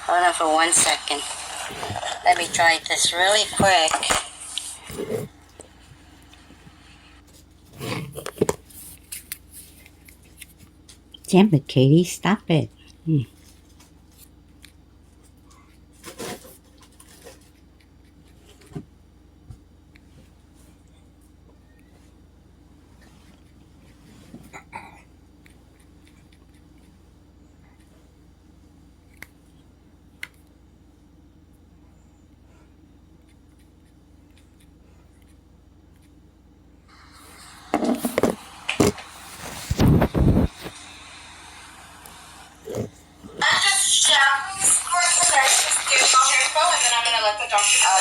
Hold on for 1 second. Let me try this really quick. Damn it, Katie, stop it.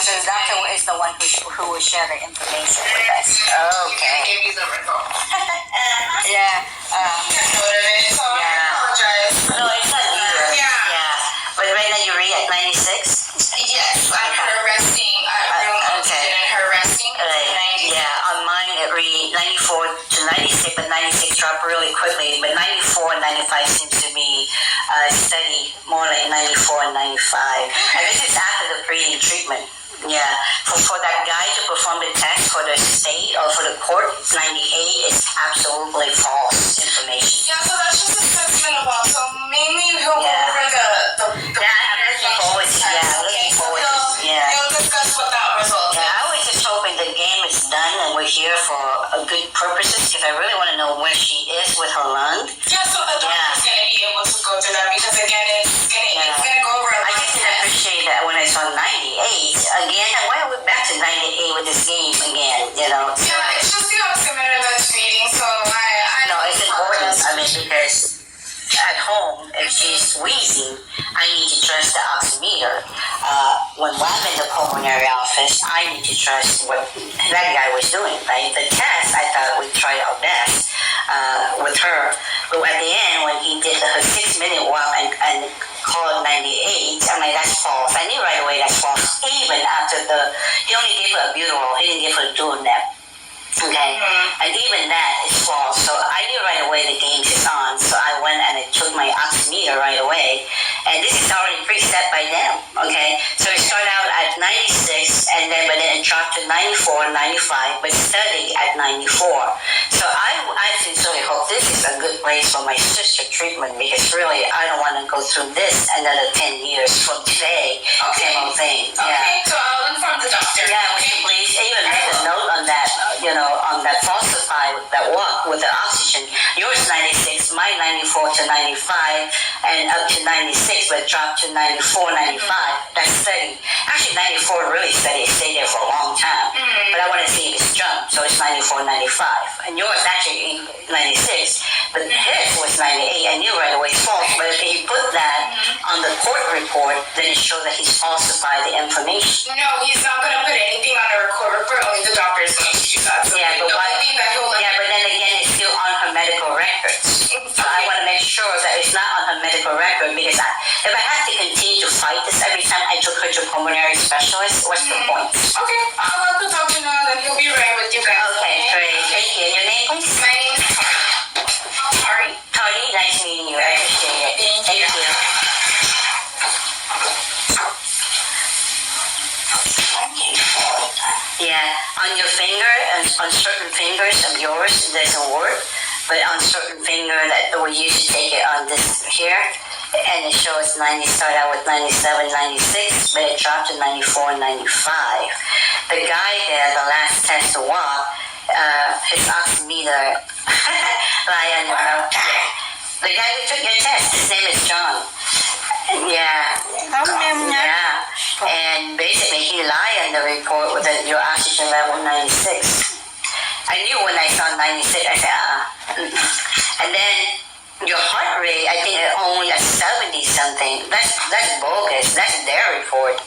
So the doctor is the one who will share the information with us. Okay. Give you the result. Yeah. So I apologize. No, it's not either. Yeah. But right now you read at 96? Yes, on her resting. Okay. And her resting. Yeah, on mine it read 94 to 96, but 96 dropped really quickly. But 94 and 95 seems to be steady, more like 94 and 95. And this is after the breathing treatment. Yeah, for that guy to perform the test for the state or for the court, 98 is absolutely false information. Yeah, so that's just assessment about. So mainly he'll go over the I'm looking forward to He'll discuss what that result is. Yeah, I was just hoping the game is done and we're here for good purposes because I really want to know where she is with her lung. Yeah, so the doctor's going to be able to go through that because again, it's going to go over a lot. I just didn't appreciate that when I saw 98 again. Why are we back to 98 with this game again? Yeah, it's just the oximeter that's reading, so I know it's important. I mean, because at home, if she's wheezing, I need to trust the oximeter. When I'm in the pulmonary office, I need to trust what that guy was doing. Right? The test, I thought we'd try our best with her, but at the end, when he did her 6-minute walk and called 98, I mean, that's false. I knew right away that's false. Even after he only gave her a butyrol, he didn't give her a Duonep. Okay, and even that is false. So I knew right away the game is on. So I went and I took my oximeter right away, and this is already preset by them. Okay, so it started out at 96, but then it dropped to 94, 95, but steady at 94. So I sincerely hope this is a good place for my sister treatment because really I don't want to go through this another 10 years from today. Okay. Same old thing. Okay, so I'll inform the doctor. Yeah, would you please even make a note on that? On that falsify that walk with the oxygen. Yours 96, mine 94 to 95, and up to 96, but dropped to 94, 95. That's steady. Actually, 94 really steady. It stayed there for a long time. But I want to see if it's jumped, so it's 94, 95. And yours actually 96, but his was 98. I knew right away it's false, but if he put that on the court report, then it shows that he's falsified the information. No, he's not going to put anything on the court report. Only the doctor is going to do that. So but then again, it's still on her medical records. So I want to make sure that it's not on her medical record because if I have to continue to fight this every time I took her to pulmonary specialist, what's the point? Okay, I'll let the doctor know that he'll be right with you guys. Okay, great. Thank you. Your name, please? My name is Hari. Hari, nice meeting you. I appreciate it. Thank you. Yeah, on your finger, on certain fingers of yours, it doesn't work. But on certain finger that we used to take it on this here, and it shows 90, start out with 97, 96, but it dropped to 94, 95. The guy there, the last test to walk, his oximeter, the guy who took your test, his name is John. Yeah. And basically he lied on the report with your oxygen level 96. I knew when I saw 96, I said, And then your heart rate, I think only at 70 something. That's bogus. That's their report.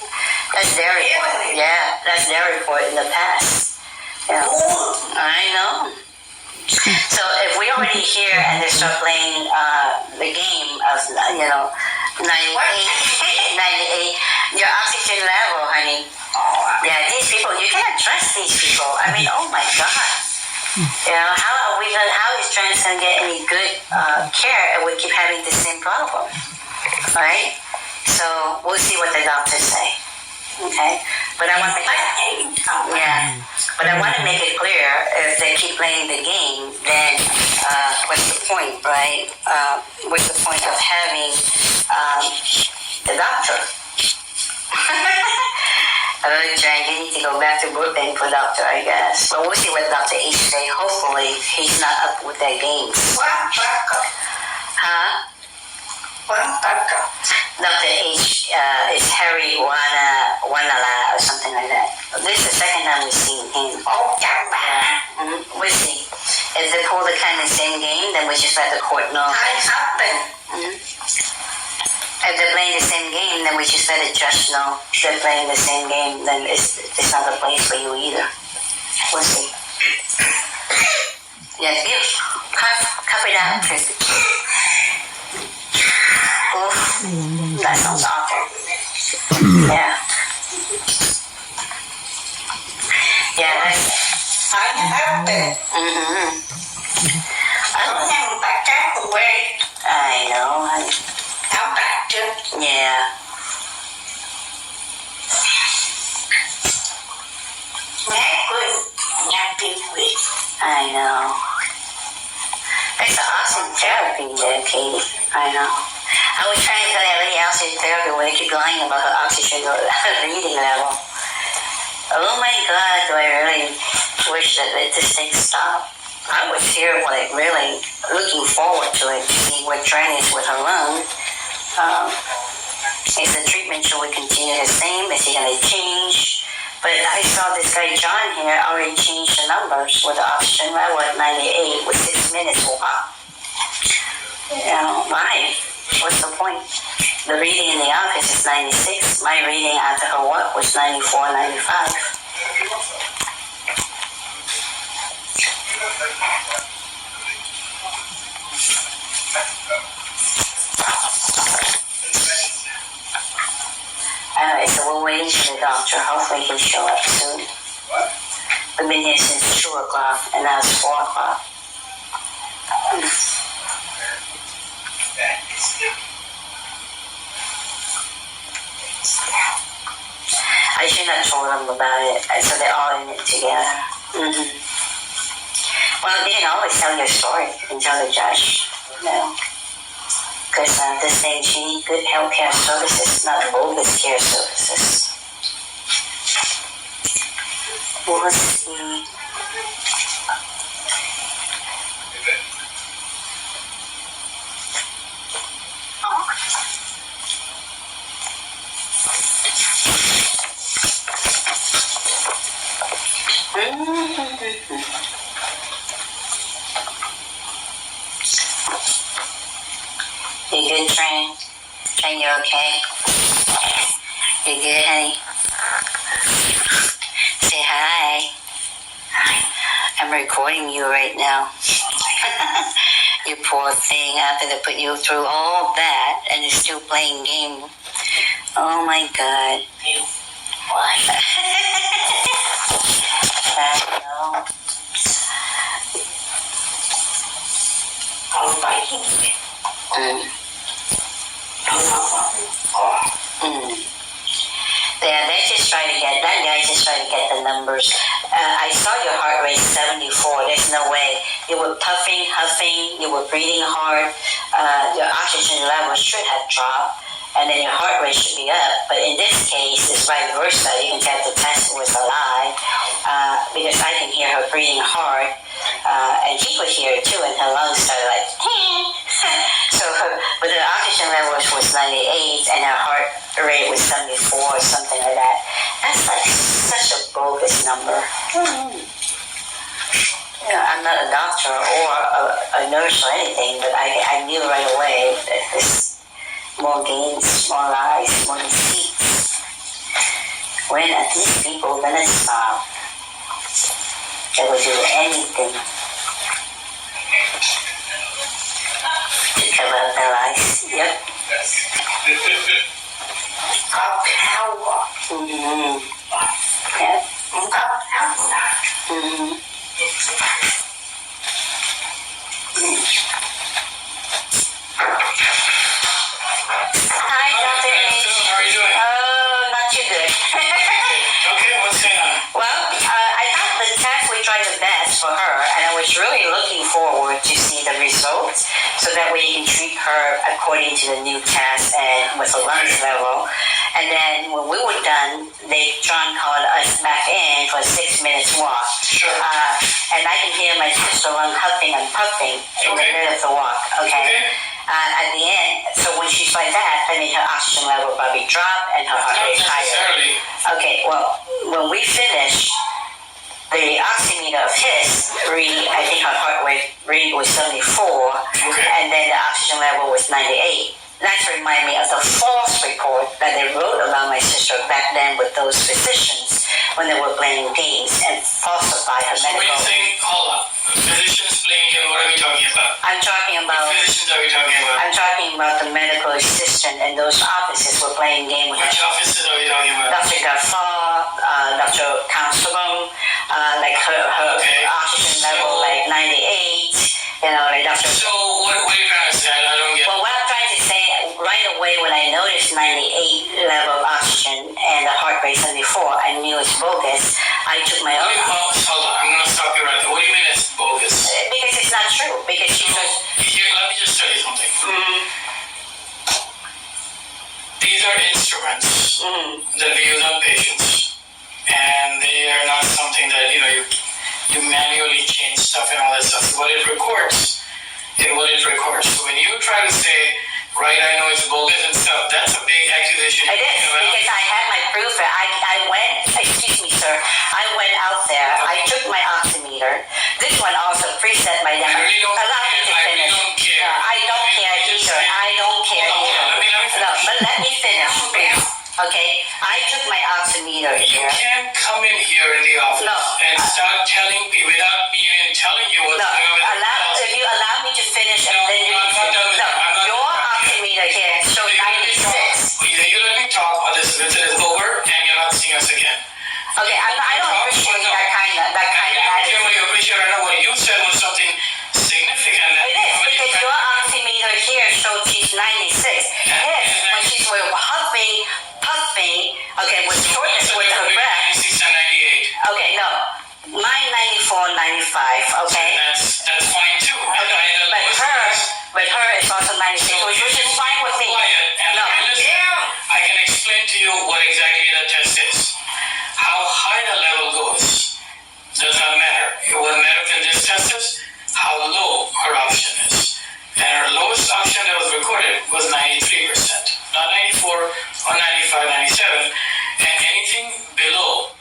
That's their report. Yeah, that's their report in the past. Yeah. I know. So if we already here and they start playing the game of, 98, your oxygen level, honey. Yeah, these people, you cannot trust these people. I mean, oh my God. How is trans going to get any good care if we keep having the same problem? Right? So we'll see what the doctors say. Okay? But I want to make it clear, if they keep playing the game, then what's the point, right? What's the point of having the doctor? You need to go back to Bloomberg for doctor, I guess. But we'll see what Dr. H say. Hopefully, he's not up with their games. Huh? Dr. H is Hariawanala or something like that. This is the second time we've seen him. We'll see. If they pull the kind of same game, then we just let the court know. If they're playing the same game, then we just let the judge know. If they're playing the same game, then it's not the place for you either. We'll see. Yes, you. Cover it out, Christy. Oof. That sounds awful. Yeah. Yeah, that's... I know, honey. Yeah. I know. It's an awesome therapy there, Katie. I know. I was trying to tell that lady oxygen therapy when they keep lying about her oxygen reading level. Oh my God, do I really wish that this thing stopped. I was here, really looking forward to it, to see what trend is with her lung. Is the treatment should we continue the same? Is he going to change? But I saw this guy John here already changed the numbers with the oxygen level at 98 with 6 minutes walk. Why? What's the point? The reading in the office is 96. My reading after her work was 94, 95. Anyway, so we're waiting for the doctor. Hopefully he'll show up soon. We've been here since 2 o'clock, and now it's 4 o'clock. I should have told them about it, so they're all in it together. Well, you can always tell your story and tell the judge, because they're saying she needs good healthcare services, not bogus care services. We'll see. You good, Train? Train, you okay? You good, honey? Say hi. Hi. I'm recording you right now. You poor thing, after they put you through all that and you're still playing game. Oh my God. Why? I know. Yeah, they just trying to get, that guy just trying to get the numbers. I saw your heart rate 74. There's no way. You were puffing, huffing, you were breathing hard. Your oxygen level should have dropped, and then your heart rate should be up. But in this case, it's vice versa. You can tell the test was a lie, because I can hear her breathing hard, and he could hear it too, and her lungs started like, but the oxygen level was 98, and her heart rate was 74 or something like that. That's like such a bogus number. I'm not a doctor or a nurse or anything, but I knew right away that this more gains, more lives, more receipts. When are these people gonna stop? They will do anything to cover up their lives. Yep. Power. Mm-hmm. Yep. Mm-hmm. Hi, Dr. H. How are you doing? Oh, not too good. Okay, what's going on? Well, I thought the test we tried the best for her, and I was really looking forward to see the results so that we can treat her according to the new test and with a lungs level. And then when we were done, John called us back in for a 6 minutes walk. Sure. And I can hear my sister lung huffing and puffing in the middle of the walk. Okay. At the end, so when she's like that means her oxygen level probably drop and her heart rate Not higher. necessarily. Okay, well, when we finished, the oximeter of his reading, I think her heart rate reading was 74, and then the oxygen level was 98. That reminded me of the false report that they wrote about my sister back then with those physicians when they were playing games and falsified her So when medical. you say, hold on, physicians playing game, what are we talking about? I'm talking about. What physicians are we talking about? I'm talking about the medical assistant and those offices were playing game with Which her. offices are we talking about? Dr. Gaffar, Dr. Counselum, like her oxygen level like 98, like Dr. So what are you trying to say? I don't get it. Well, what I'm trying to say, right away when I noticed 98 level of oxygen and the heart rate 74, I knew it's bogus. I took my own. Hold on, I'm going to stop you right there. What do you mean it's bogus? Because it's not true. Because she was. Here, let me just tell you something. These are instruments that we use on patients, and they are not something that you manually change stuff and all that stuff. What it records is what it records. So when you try to say, right, I know it's bogus and stuff, that's a big accusation. It is, because I had my proof. I went, excuse me, sir, I went out there, I took my oximeter. This one also preset by them. I really don't Allow me to care. finish. I really don't care. No, I don't care either. I don't care either. Let me finish. No, but let me finish, please. Okay, I took my oximeter You here. can't come in here in the office and start telling people without me even telling you what's No, going on with the policy. if you allow me to finish and then you I'm not done with no, that. I'm not your done with that. oximeter here showed 96. Either you let me talk or this visit is over and you're not seeing us again. Okay, I don't appreciate that kind of I don't care attitude. what you appreciate or not. What you said was something significant. It is, because your oximeter here showed she's 96. Yes, when she's huffing, puffing, okay, with shortness with her breath. 96 and 98. Okay, no, mine 94, 95, okay? That's fine too. Okay, but her is also 96, which is fine with me. Quiet and No. listen. I can explain to you what exactly the test is. How high the level goes does not matter. What matters in this test is how low her oxygen is. And her lowest oxygen that was recorded was 93%. Not 94 or 95, 97. And anything below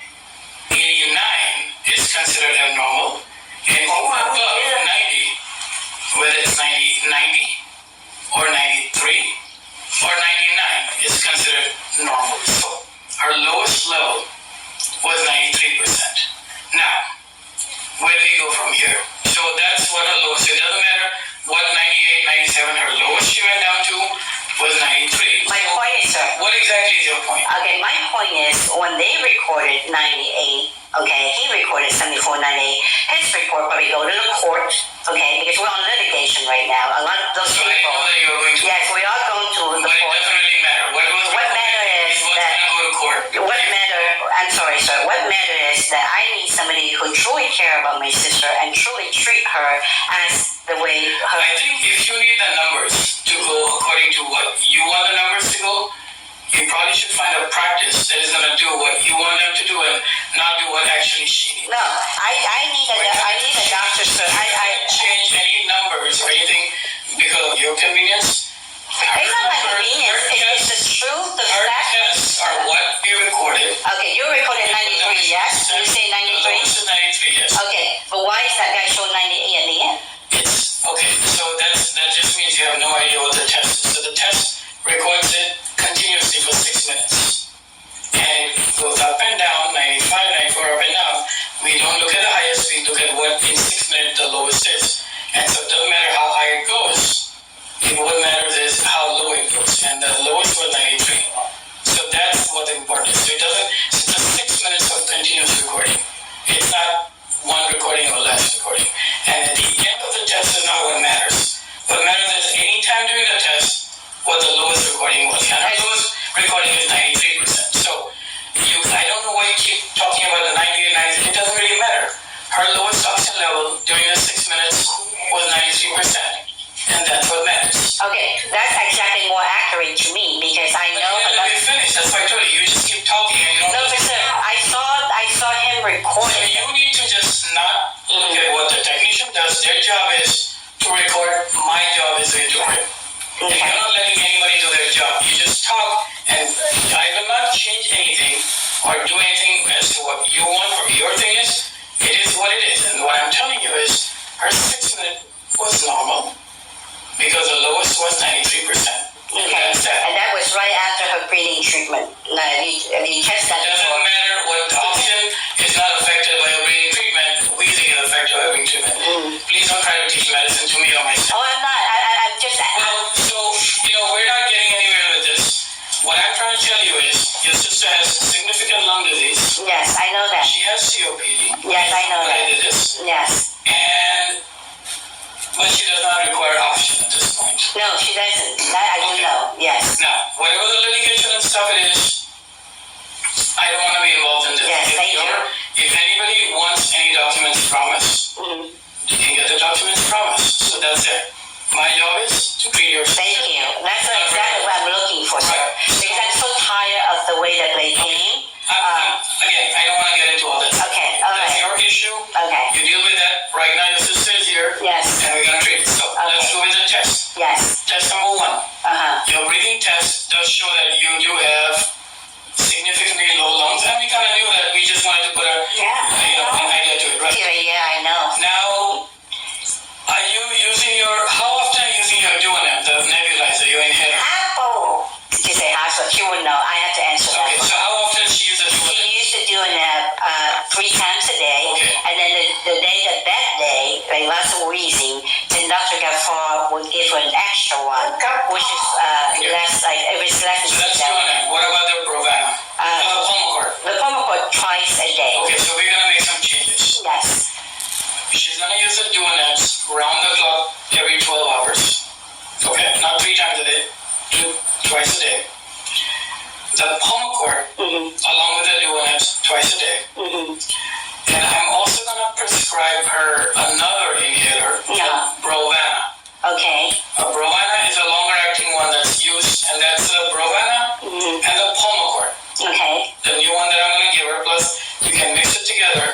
89 is considered abnormal. Anything above 90, whether it's 90 or 93 or 99 is considered normal. So her lowest level was 93%. Now, where do we go from here? So that's what her lowest. It doesn't matter what 98, 97 her lowest she went down to was 93. My point is, sir. What exactly is your point? Okay, my point is, when they recorded 98, okay, he recorded 74, 98, his report probably go to the court, okay, because we're on litigation right now. A lot of those So I people. didn't know that you were going to. Yes, we are going to the But it court. doesn't really matter. What matter is what's that. going to go to court? I'm sorry, sir. What matter is that I need somebody who truly care about my sister and truly treat her as the way her. I think if you need the numbers to go according to what you want the numbers to go, you probably should find a practice that is going to do what you want them to do and not do what actually she needs. No, I need a doctor, sir. I change any numbers or anything because of your convenience. It's not my convenience. It's the truth, the Her fact. tests are what we recorded. Okay, you recorded 93, yes? You say 93? Lowest is 93, yes. Okay, but why is that guy showing because I But know. let me finish. That's why I told you. You just keep talking and you don't No, listen. listen. I saw him So recording. you need to just not look at what the technician does. Their job is to record. My job is to interpret. If Okay. you're not letting anybody do their job, you just talk, and I will not change anything or do anything as to what you want. Or your thing is, it is what it is. And what I'm telling you is, her 6 minute was normal because the lowest was 93%. Okay. That's that. And that was right after her breathing treatment. Now, you test that It doesn't before. matter what oxygen is not affected by a breathing treatment. Wheezing is affected by a breathing treatment. Please don't try to teach medicine to me or myself. Oh, I'm not. I'm just. So, we're not getting anywhere with this. What I'm trying to tell you is, your sister has significant lung disease. Yes, I know that. She has COPD. Yes, I know When that. I did this. Yes. But she does not require oxygen at this point. No, she doesn't. That I do know. Yes. Now, whatever the litigation and stuff it is, I don't want to be involved in this. Yes, thank you. If anybody wants any documents from us, you can get the documents from us. So that's it. My job is to treat your Thank you. That's exactly what I'm looking for, sir. Because I'm so tired of the way that they came. Again, I don't want to get into all this. Okay, all That's right. your issue. Okay. You deal with that. Right now, your sister is here. Yes. And we're going to treat it. So let's go with the test. Yes. Test number 1. Uh-huh. Your breathing test does show that you do have significantly low lungs. And we kind of knew that. We just wanted to put an idea to it, right? Yeah, I know. Now, are you using how often are you using your Duonem, the nebulizer, your inhaler? Apple. She said, so she would know. I have to answer that. Okay, so how often does she use the She Duonem? used to do it 3 times a day, Okay. and then the day that day, like lots of wheezing, then Dr. Gaffar would give her an extra one, which is less, like if it's less So than that's 6 Duonem. What about the Brovana? The Pulmonary. The Pulmonary twice a day. Okay, so we're going to make some changes. Yes. She's going to use the Duonems round the clock every 12 hours. Okay, not 3 times a day, twice a day. The Pulmonary, along with the Duonems, twice a day. And I'm also going to prescribe her another inhaler, Brovana. Okay. Brovana is a longer acting one that's used, and that's the Brovana and the Pulmonary. Okay. The new one that I'm going to give her, plus you can mix it together,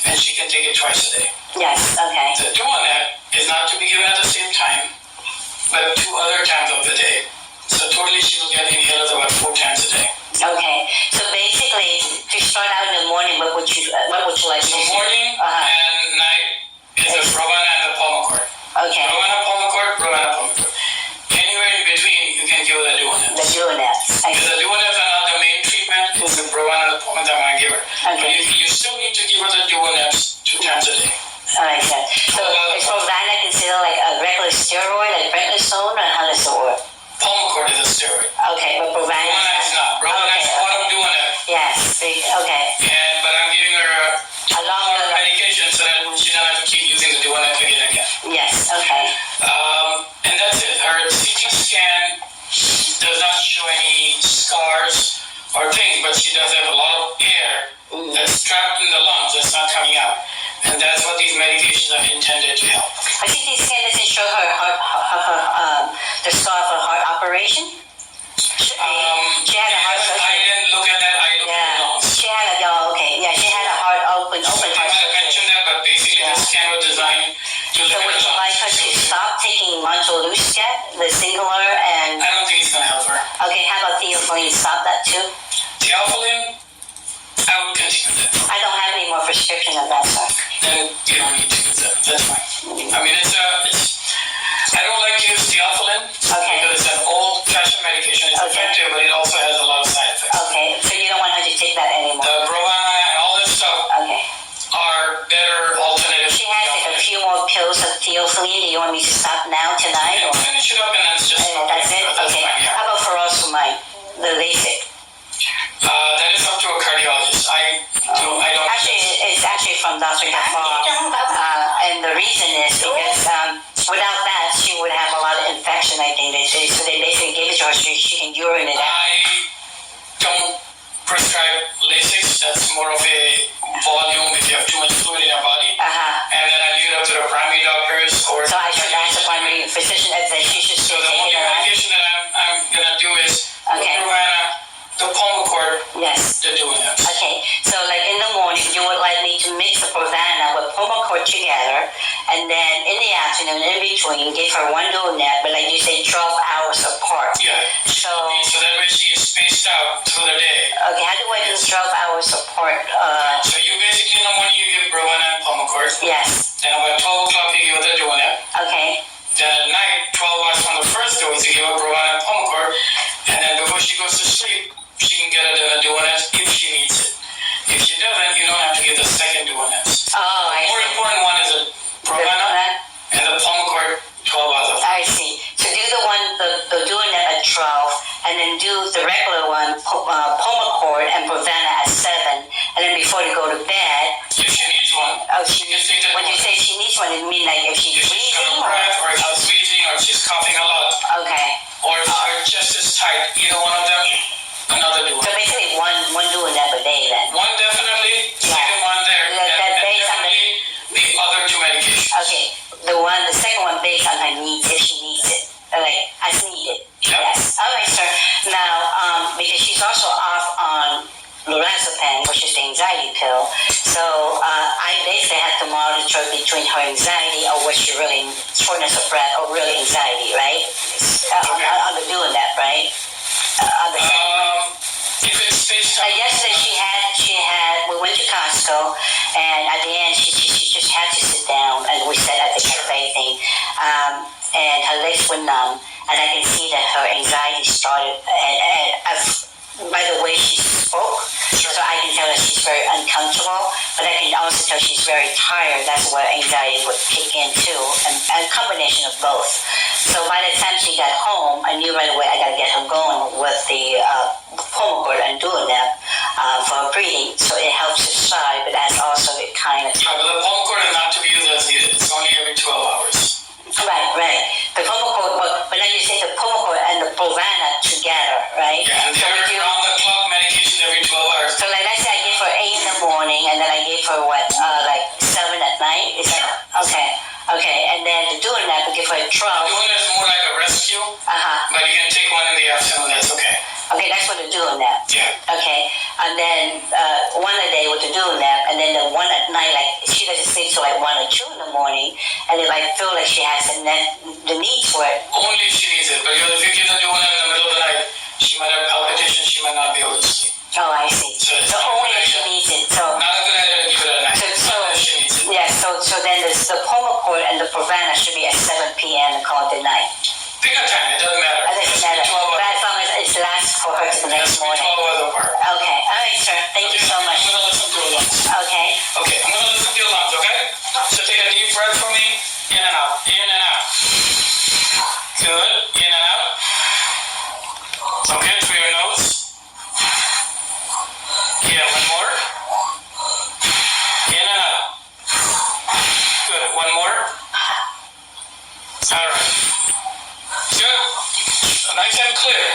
and she can take it twice a day. Yes, okay. The Duonet is not to be given at the same time, but 2 other times of the day. So totally she will get inhalers about 4 times a day. Okay. So basically, to start out in the morning, what would you like to So do? morning and night is the Brovana and the Pulmonary. Okay. Brovana Pulmonary. Anywhere in between, you can give her the Duonet. The Duonet. Because the Duonets are not the main treatment, it's the Brovana and the Pulmonary I'm going to give her. Okay. But you still need to give her the Duonets 2 times a day. Alright, sir. So is Brovana considered like a regular steroid, like prednisone, or how does it work? Pulmonary is a steroid. Okay, but Brovana Brovana is not. Brovana is what I'm doing it. Yes, okay. But I'm giving her A longer medication so that she doesn't have to keep using the Duonet again and again. Yes, okay. And that's it. Her CT scan does not show any scars or things, but she does have a lot of air that's trapped in the lungs that's not coming out. And that's what these medications are intended to help. I think this scan doesn't show her the scar of her heart operation. She had a heart I surgery. didn't look at that. I looked at the lungs. She had she had a heart open I heart might have surgery. mentioned that, but basically the scan was designed to So look would at the you like her lungs. to stop taking Montelukast, the singular, and I don't think it's going to help her. okay, how about theophylline? Stop that too. Theophylline, I would continue that. I don't have any more prescription of that, sir. Then you don't need to use that. That's fine. I mean, I don't like to use theophylline because it's an old-fashioned medication. It's effective, but it also has a lot of side effects. Okay, so you don't want her to take that anymore. The Brovana and all this stuff Okay. are better alternatives. She has like a few more pills of theophylline. Do you want me to stop now tonight? Yeah, Or? finish it up and then it's just stop. That's it? That's Okay. fine, yeah. How about furosemide, the LASIK? That is up to a cardiologist. I don't. Actually, it's actually from Dr. Gaffar. And the reason is because without that, she would have a lot of infection, I think. So they basically gave it to her so she can urinate it out. I don't prescribe LASIK. That's more of a volume if you have too much fluid in your body. And then I leave it up to the primary doctors or. So I should ask the primary physician that she should So the take only it out. medication that I'm gonna do is between. Gave her one doing that, but like you say, 12 hours apart. Yeah. So that way she is spaced out through the day. okay, how do I do 12 hours apart? So you basically in the morning you give Brovana and Pulmicort. Yes. Then about 12 o'clock you give her the Duanep. Okay. Then at night, 12 hours from the first dose, you give her Brovana and Pulmicort. And then before she goes to sleep, she can get a Duanep if she needs it. If she doesn't, you don't have to give the second Duanep. Oh, The more important one is a Brovana and the Pulmicort 12 hours apart. I see. So do the doing that at 12, and then do the regular one, Pulmicort and Provana at 7, and then before you go to bed. If she needs one, When you say she needs one, it mean like if she's wheezing? or if she's wheezing, or if she's coughing a lot, Okay. or if her chest is tight, either one of them, another do So it. basically one doing that a day then. One definitely, second one there, and definitely the other two medications. Okay. The second one based on her needs, if she needs it. Like, as needed. Yep. Yes. All right, sir. Now, because she's also off on lorazepam, which is the anxiety pill, so I basically have to monitor between her anxiety or what she really, shortness of breath or real anxiety, right? On the doing that, right? On the If it's spaced out, yesterday we went to Costco, and at the end she just had to sit down, and we sat at the cafe thing, and her legs were numb, and I can see that her anxiety started, and by the way she spoke, so I can tell that she's very uncomfortable, but I can also tell she's very tired. That's where anxiety would kick in too, and a combination of both. So by the time she got home, I knew right away I got to get her going with the Pulmicort and doing that for her breathing, so it helps her sigh, but that's also it kind of. yeah, but the Pulmicort is not to be used as needed. It's only every 12 hours. Right. The Pulmicort, but now you say the Pulmicort and the Brovana together, right? Yeah, and So they're round the clock medication every 12 hours. So like let's say I give her 8 in the morning, and then I give her like 7 at night. Is that okay? And then the doing that, we give her 12. Doing is more like a rescue, but you can take one in the afternoon. That's okay. Okay, that's what they're doing that. Yeah. Okay, and then one a day with the doing that, and then the one at night, like she doesn't sleep till like 1 or 2 in the morning, and if I feel like she has the need for it. Only if she needs it. But if you give her the one in the middle of the night, she might have palpitations. She might not be able to sleep. Oh, I see. So only if she needs it. So not a good idea to give it at night. If she needs it. yeah. So then the Pulmicort and the Provana should be at 7 p.m. and call it a night. Pick a time. It doesn't matter. It doesn't matter. But as long as it lasts for her to the next morning. 12 hours apart. Okay. All right, sir. Thank you so much. I'm going to listen to your lungs. Okay. Okay, I'm going to listen to your lungs, okay? So take a deep breath for me. In and out. In and out. Good. In and out. Okay, through your nose. Yeah, one more. In and out. Good. One more. All right. Good. Nice and clear.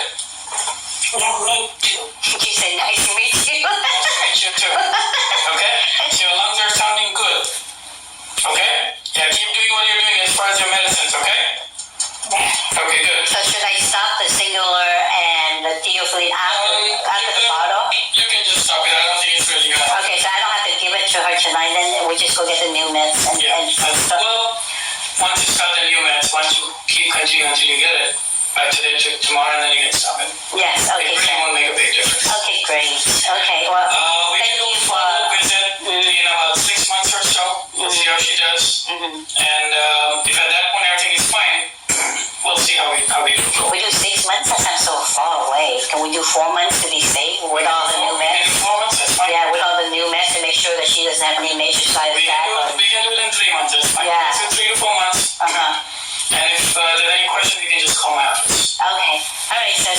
She said, nice to meet you. Nice to meet you too. Okay? So your lungs are sounding good. Okay? Yeah, keep doing what you're doing as far as your medicines, okay? Okay, good. So should I stop the singular and the Theophylline after the bottle? You can just stop it. I don't think it's really gonna. Okay, so I don't have to give it to her tonight, then we just go get the new meds and start. Well, once you start the new meds, once you keep continuing until you get it, by today to tomorrow, and then you can stop it. Yes, okay, It really sir. won't make a big difference. Okay, great. Okay, well, We thank can do you a for... follow-up visit in about 6 months or so. We'll see how she does. And if at that point everything is fine, we'll see how we do. We do 6 months? That sounds so far away. Can we do 4 months to be safe with all the new meds? Maybe 4 months, that's fine. Yeah, with all the new meds to make sure that she doesn't have any major side We effects. can do it in 3 months, that's fine. Yeah. So 3 to 4 months. And if there's any question, you can just call my office. Okay. All right, so